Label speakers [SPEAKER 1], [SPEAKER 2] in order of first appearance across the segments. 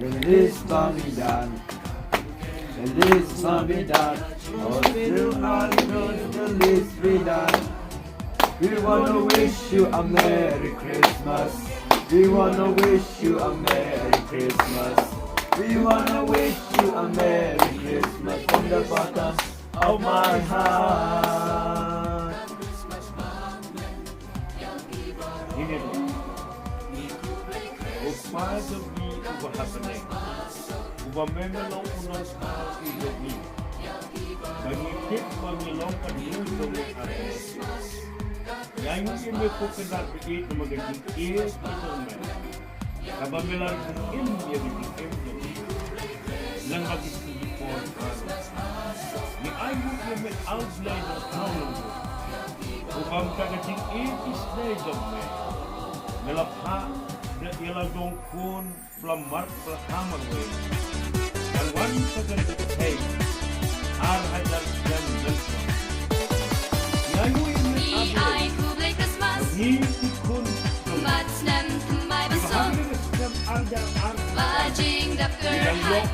[SPEAKER 1] When this must be done, when this must be done, all till our the list be done. We wanna wish you a Merry Christmas. We wanna wish you a Merry Christmas. We wanna wish you a Merry Christmas from the bottom of my heart.
[SPEAKER 2] Upasa bi ubahasane ubamelong unang iyogi bangikit mangilong kadulong ate yang ini ko kenal begitu magiging is ito man kabamelar kung ya bikin lang magiging for ni ayu yung outline ng tawag ubang kagating is na yung melapha na ilalong kun pelamar pertama gue dan wanita dari pyrthei hajar dan belum nyanyi ini
[SPEAKER 3] Blei Christmas
[SPEAKER 2] kun
[SPEAKER 3] Mat snem mai besok Ba jing dap hynrei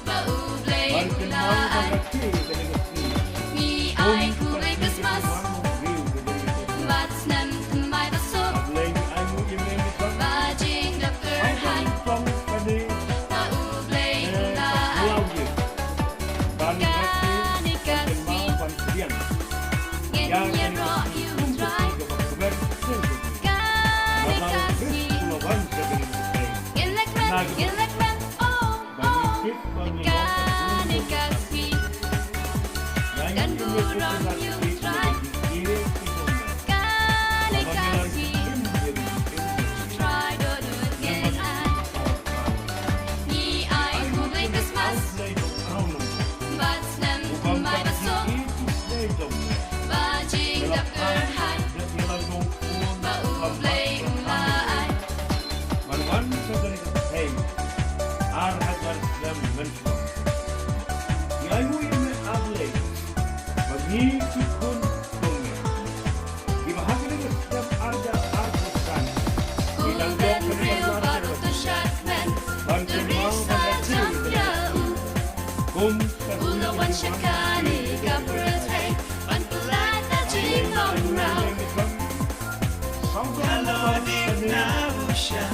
[SPEAKER 3] Ba Blei Ni Blei Christmas Mat snem mai besok Ba jing dap hynrei Ba Blei Kani kasih Ngenya roh you try Kani kasih Gilek men oh Kani kasih Dan burung you try Kani kasih Try to do it again Ni Blei Christmas But snem mai besok Ba jing dap hynrei Ba Blei ulai
[SPEAKER 2] hajar dan belum nyanyi ini Blei bagi kun ibahagi setiap ada artisan
[SPEAKER 3] Ulden real baru tersyat men Derisa jangkau Ulawan syakani ka pyrthei Pan pelata jing rau
[SPEAKER 4] Kalodik na usya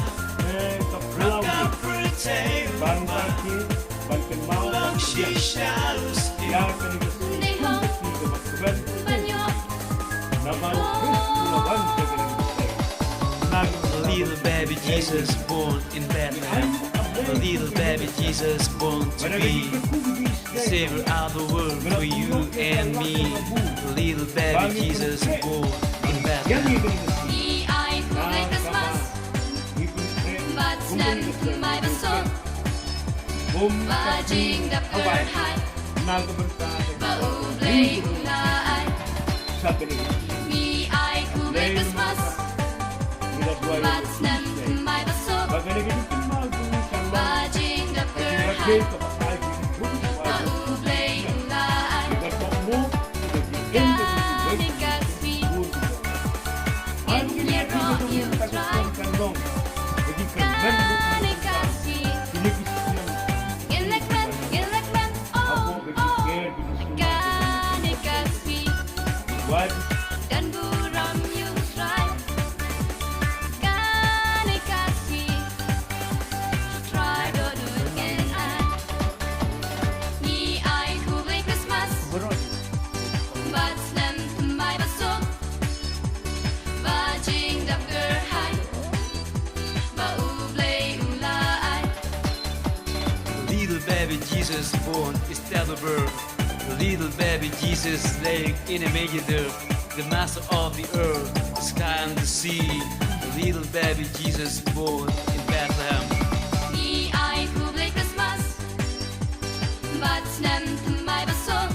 [SPEAKER 4] Raka pyrthei Ulang shisha usti
[SPEAKER 3] Nihong banyo
[SPEAKER 4] Little baby Jesus born in Bethlehem
[SPEAKER 5] A little baby Jesus born to be the savior of the world for you and me. A little baby Jesus born in Bethlehem.
[SPEAKER 3] Ni ai ku Blei Christmas, but snem mai ban so, và jing đập cờ hai, và u Blei là ai. Ni ai ku Blei Christmas, but snem mai ban so, và jing đập cờ hai, và u Blei là ai. Gani kaspi, in here on you try. Gani kaspi, in like men, oh oh. Gani kaspi, dan buram you try. Gani kaspi, try to do it again. Ni ai ku Blei Christmas, but snem mai ban so, và jing đập cờ hai, và u Blei là ai.
[SPEAKER 5] Little baby Jesus born is that the birth. The little baby Jesus laying in a manger, the master of the earth, the sky and the sea. The little baby Jesus born in Bethlehem.
[SPEAKER 3] Ni ai ku Blei Christmas, but snem mai ban so,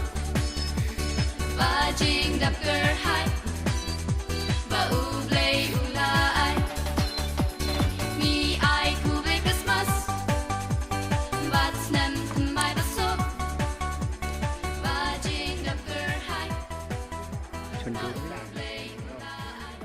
[SPEAKER 3] và jing đập cờ hai, và u Blei là ai. Ni ai ku Blei Christmas, but snem mai ban so, và jing đập cờ hai, và u Blei là ai.